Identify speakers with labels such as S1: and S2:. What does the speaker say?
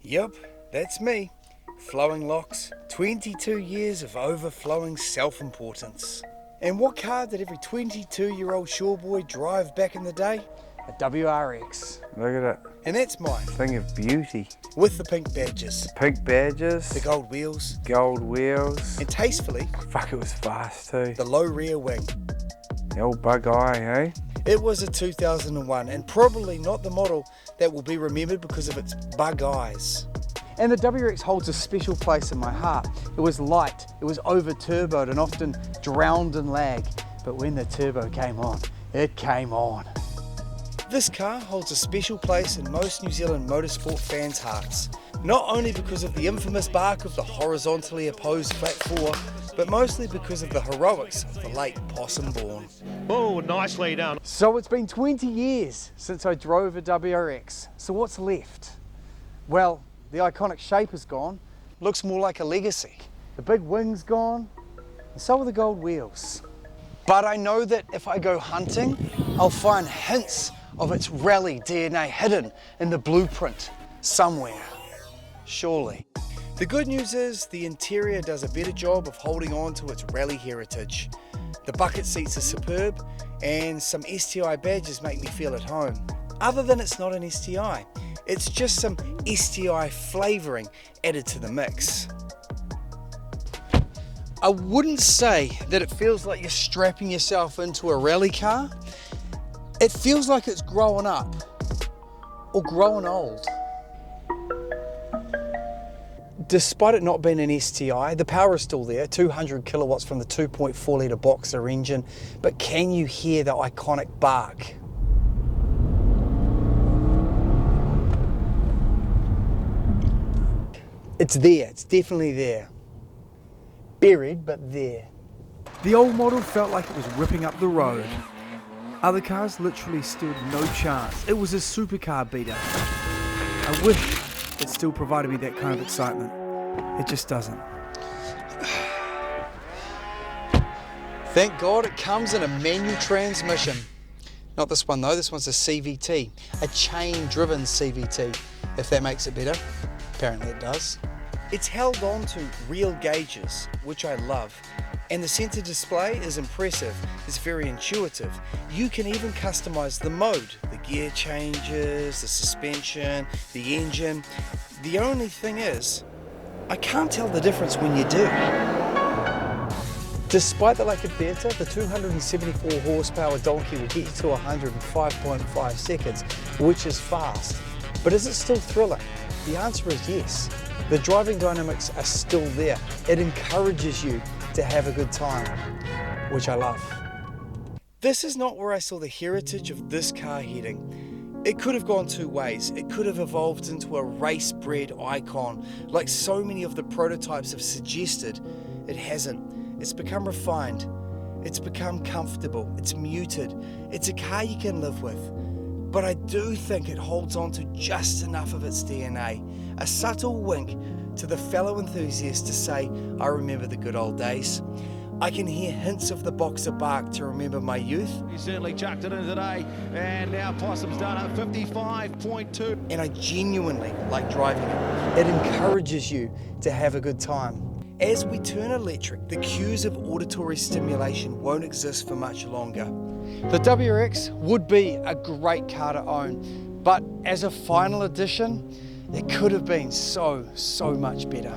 S1: Yep, that's me. Flowing locks, 22 years of overflowing self-importance. And what car did every 22-year-old shoreboy drive back in the day? A WRX.
S2: Look at it.
S1: And that's mine.
S2: Thing of beauty.
S1: With the pink badges.
S2: Pink badges.
S1: The gold wheels.
S2: Gold wheels.
S1: And tastefully,
S2: Fuck, it was fast too.
S1: the low rear wing.
S2: The old bug eye, eh?
S1: It was a 2001 and probably not the model that will be remembered because of its bug eyes. And the WRX holds a special place in my heart. It was light, it was over-turboed and often drowned in lag. But when the turbo came on, it came on. This car holds a special place in most New Zealand motorsport fans' hearts. Not only because of the infamous bark of the horizontally opposed flat four, but mostly because of the heroics of the late Possum Born.
S3: Oh, nicely done.
S1: So it's been 20 years since I drove a WRX. So what's left? Well, the iconic shape is gone. Looks more like a legacy. The big wing's gone, and so are the gold wheels. But I know that if I go hunting, I'll find hints of its rally DNA hidden in the blueprint somewhere, surely. The good news is the interior does a better job of holding on to its rally heritage. The bucket seats are superb and some STI badges make me feel at home. Other than it's not an STI, it's just some STI flavouring added to the mix. I wouldn't say that it feels like you're strapping yourself into a rally car. It feels like it's growing up or growing old. Despite it not being an STI, the power is still there, 200 kilowatts from the 2.4 litre boxer engine, but can you hear the iconic bark? It's there, it's definitely there. Buried, but there. The old model felt like it was ripping up the road. Other cars literally stood no chance. It was a supercar beater. I wish it still provided me that kind of excitement. It just doesn't. Thank God it comes in a manual transmission. Not this one though, this one's a CVT, a chain-driven CVT, if that makes it better. Apparently it does. It's held on to real gauges, which I love. And the center display is impressive, it's very intuitive. You can even customize the mode, the gear changes, the suspension, the engine. The only thing is, I can't tell the difference when you do. Despite the lack of theatre, the 274 horsepower donkey will get you to 105.5 seconds, which is fast. But is it still thrilling? The answer is yes. The driving dynamics are still there. It encourages you to have a good time, which I love. This is not where I saw the heritage of this car heading. It could have gone two ways. It could have evolved into a race-bred icon, like so many of the prototypes have suggested. It hasn't. It's become refined. It's become comfortable. It's muted. It's a car you can live with. But I do think it holds on to just enough of its DNA, a subtle wink to the fellow enthusiast to say, I remember the good old days. I can hear hints of the boxer bark to remember my youth.
S3: He certainly chucked it in today, and now Possum's done at 55.2.
S1: And I genuinely like driving it. It encourages you to have a good time. As we turn electric, the cues of auditory stimulation won't exist for much longer. The WRX would be a great car to own, but as a final edition, it could have been so much better.